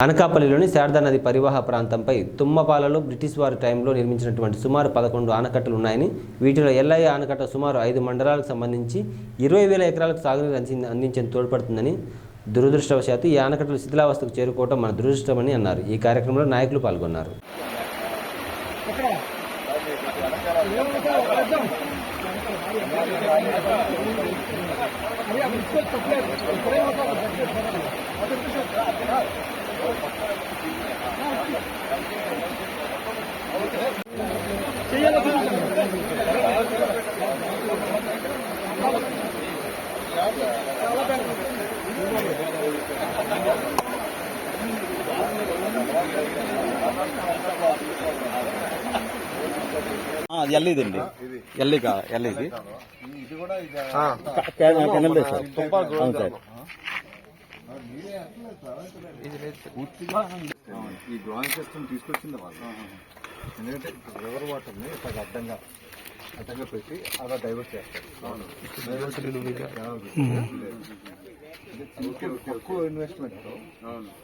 అనకాపల్లిలోని శారదా నది పరివాహ ప్రాంతంపై తుమ్మపాలలో బ్రిటిష్ వారి టైంలో నిర్మించినటువంటి సుమారు 11 ఆనకట్టలు ఉన్నాయని, వీటిలో ఎల్లయ్య ఆనకట్ట సుమారు 5 మండలాలకు సంబంధించి 20,000 ఎకరాలకు సాగునీరు అందించేందుకు తోడ్పడుతుందని, దురదృష్టవశాత్తు ఈ ఆనకట్టలు శిథిలావస్థకు చేరుకోవడం మన దురదృష్టమని అన్నారు. ఈ కార్యక్రమంలో నాయకులు పాల్గొన్నారు. అది ఎల్లిదండి, ఎల్లిది ఈ డ్రాయింగ్ సిస్టమ్ తీసుకొచ్చింది వాళ్ళు. ఎందుకంటే రివర్ వాటర్ని ఇట్లా అడ్డంగా పెట్టి అలా డైవర్ట్ చేస్తారు. తక్కువ ఇన్వెస్ట్మెంట్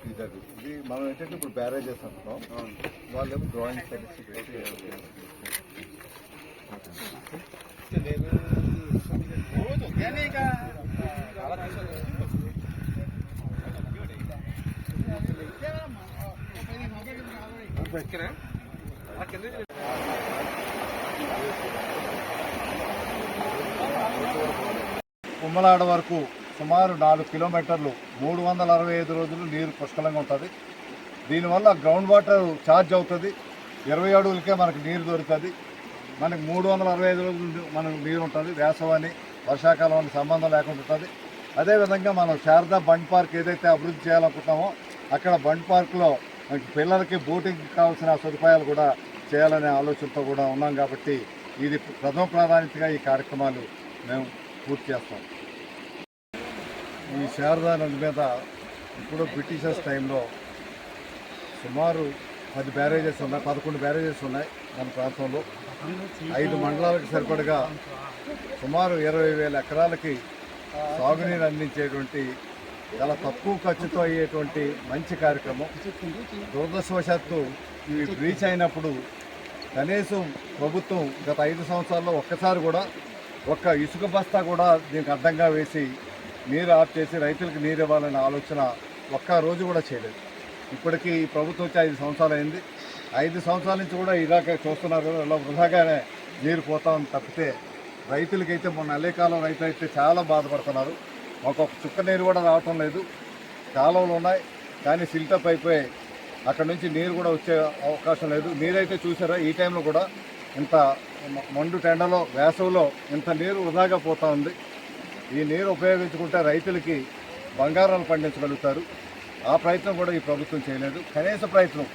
ఇది మనం ఏంటంటే ఇప్పుడు బ్యారేజెస్ అంటున్నాం, వాళ్ళేమో డ్రాయింగ్ సర్వీస్ పెట్టి కుమ్మలాడ వరకు సుమారు 4 కిలోమీటర్లు 365 రోజులు నీరు పుష్కలంగా ఉంటుంది. దీనివల్ల గ్రౌండ్ వాటర్ ఛార్జ్ అవుతుంది. 20 అడుగులకే మనకు నీరు దొరుకుతుంది. మనకు 365 రోజులు మనకు నీరు ఉంటుంది. వేసవని వర్షాకాలం అని సంబంధం లేకుండా ఉంటుంది. అదేవిధంగా మనం శారదా బండ్ పార్క్ ఏదైతే అభివృద్ధి చేయాలనుకుంటున్నామో అక్కడ బండ్ పార్క్లో పిల్లలకి బోటింగ్ కావాల్సిన సదుపాయాలు కూడా చేయాలనే ఆలోచనతో కూడా ఉన్నాం. కాబట్టి ఇది ప్రథమ ప్రాధాన్యతగా ఈ కార్యక్రమాలు మేము పూర్తి చేస్తాం. ఈ శారదా నది మీద ఇప్పుడు బ్రిటిషర్స్ టైంలో సుమారు 10 బ్యారేజెస్ ఉన్నాయి, 11 బ్యారేజెస్ ఉన్నాయి మన ప్రాంతంలో. 5 మండలాలకు సరిపడగా సుమారు 20,000 ఎకరాలకి సాగునీరు అందించేటువంటి చాలా తక్కువ ఖర్చుతో అయ్యేటువంటి మంచి కార్యక్రమం. దురదృష్టవశాత్తు ఇవి బ్రీచ్ అయినప్పుడు కనీసం ప్రభుత్వం గత 5 సంవత్సరాల్లో ఒక్కసారి కూడా ఒక్క ఇసుక బస్తా కూడా దీనికి అడ్డంగా వేసి నీరు ఆఫ్ చేసి రైతులకు నీరు ఇవ్వాలనే ఆలోచన ఒక్క రోజు కూడా చేయలేదు. ఇప్పటికీ ఈ ప్రభుత్వం వచ్చి 5 సంవత్సరాలు అయింది. 5 సంవత్సరాల నుంచి కూడా ఇలాగే చూస్తున్నారు. ఇలా వృధాగానే నీరు పోతామని తప్పితే రైతులకైతే మొన్న అల్లేకాలం రైతులు అయితే చాలా బాధపడుతున్నారు. ఒక్కొక్క చుక్క నీరు కూడా రావటం లేదు. కాలువలు ఉన్నాయి కానీ సిల్టప్ అయిపోయి అక్కడ నుంచి నీరు కూడా వచ్చే అవకాశం లేదు. నీరైతే చూసారా, ఈ టైంలో కూడా ఇంత మండు టెండలో వేసవిలో ఇంత నీరు వృధాగా పోతూ ఉంది. ఈ నీరు ఉపయోగించుకుంటే రైతులకి బంగారాలు పండించగలుగుతారు. ఆ ప్రయత్నం కూడా ఈ ప్రభుత్వం చేయలేదు. కనీస ప్రయత్నం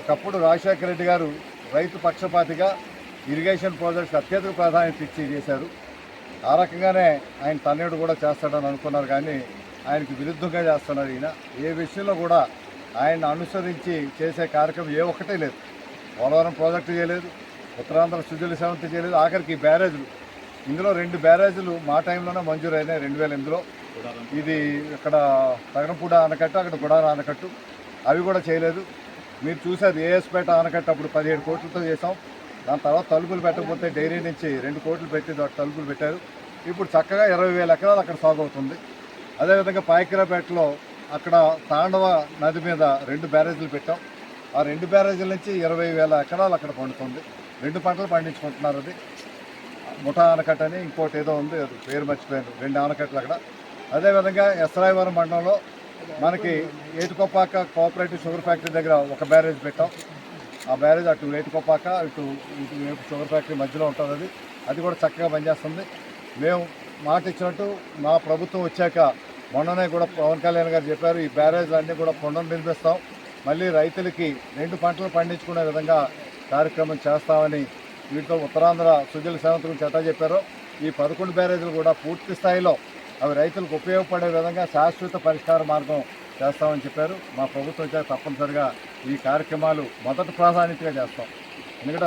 ఒకప్పుడు రాజశేఖర రెడ్డి గారు రైతు పక్షపాతిగా ఇరిగేషన్ ప్రాజెక్ట్స్ అత్యధిక ప్రాధాన్యత ఇచ్చి చేశారు. ఆ రకంగానే ఆయన తన్నేడు కూడా చేస్తాడని అనుకున్నారు కానీ ఆయనకి విరుద్ధంగా చేస్తున్నారు. ఈయన ఏ విషయంలో కూడా ఆయన అనుసరించి చేసే కార్యక్రమం ఏ ఒక్కటే లేదు. పోలవరం ప్రాజెక్టు చేయలేదు, ఉత్తరాంధ్ర సుజల సెవంతి చేయలేదు, ఆఖరికి బ్యారేజ్లు, ఇందులో 2 బ్యారేజీలు మా టైంలోనే మంజూరైనాయి 2008లో. ఇది ఇక్కడ తగనపూడ ఆనకట్టు, అక్కడ గుడార ఆనకట్టు, అవి కూడా చేయలేదు. మీరు చూసారు ఏఎస్పేట ఆనకట్టు అప్పుడు 17 కోట్లతో చేసాం. దాని తర్వాత తలుపులు పెట్టకపోతే డైరీ నుంచి 2 కోట్లు పెట్టి తలుపులు పెట్టారు. ఇప్పుడు చక్కగా 20,000 ఎకరాలు అక్కడ సాగు అవుతుంది. అదేవిధంగా పాయకరాపేటలో అక్కడ తాండవ నది మీద 2 బ్యారేజీలు పెట్టాం. ఆ 2 బ్యారేజీల నుంచి 20,000 ఎకరాలు అక్కడ పండుతుంది. 2 పంటలు పండించుకుంటున్నారు. అది ముఠా ఆనకట్ట అని ఇంకోటి ఏదో ఉంది, అది పేరు మర్చిపోయాను. 2 ఆనకట్టలు అక్కడ. అదేవిధంగా ఎస్రాయవరం మండలంలో మనకి ఏటుకొప్పాక కోఆపరేటివ్ షుగర్ ఫ్యాక్టరీ దగ్గర ఒక బ్యారేజ్ పెట్టాం. ఆ బ్యారేజ్ అటు ఏటుకొప్పాక ఇటు షుగర్ ఫ్యాక్టరీ మధ్యలో ఉంటుంది. అది కూడా చక్కగా పనిచేస్తుంది. మేము మాట ఇచ్చినట్టు మా ప్రభుత్వం వచ్చాక మొన్ననే కూడా పవన్ కళ్యాణ్ గారు చెప్పారు, ఈ బ్యారేజ్లు అన్నీ కూడా పునర్నిర్మిస్తాం, మళ్ళీ రైతులకి 2 పంటలు పండించుకునే విధంగా కార్యక్రమం చేస్తామని వీటితో ఉత్తరాంధ్ర సుజల సెవంతి గురించి ఎట్లా చెప్పారో ఈ 11 బ్యారేజీలు కూడా పూర్తి స్థాయిలో అవి రైతులకు ఉపయోగపడే విధంగా శాశ్వత పరిష్కార మార్గం చేస్తామని చెప్పారు. మా ప్రభుత్వం తప్పనిసరిగా ఈ కార్యక్రమాలు మొదటి ప్రాధాన్యతగా చేస్తాం. ఎందుకంటే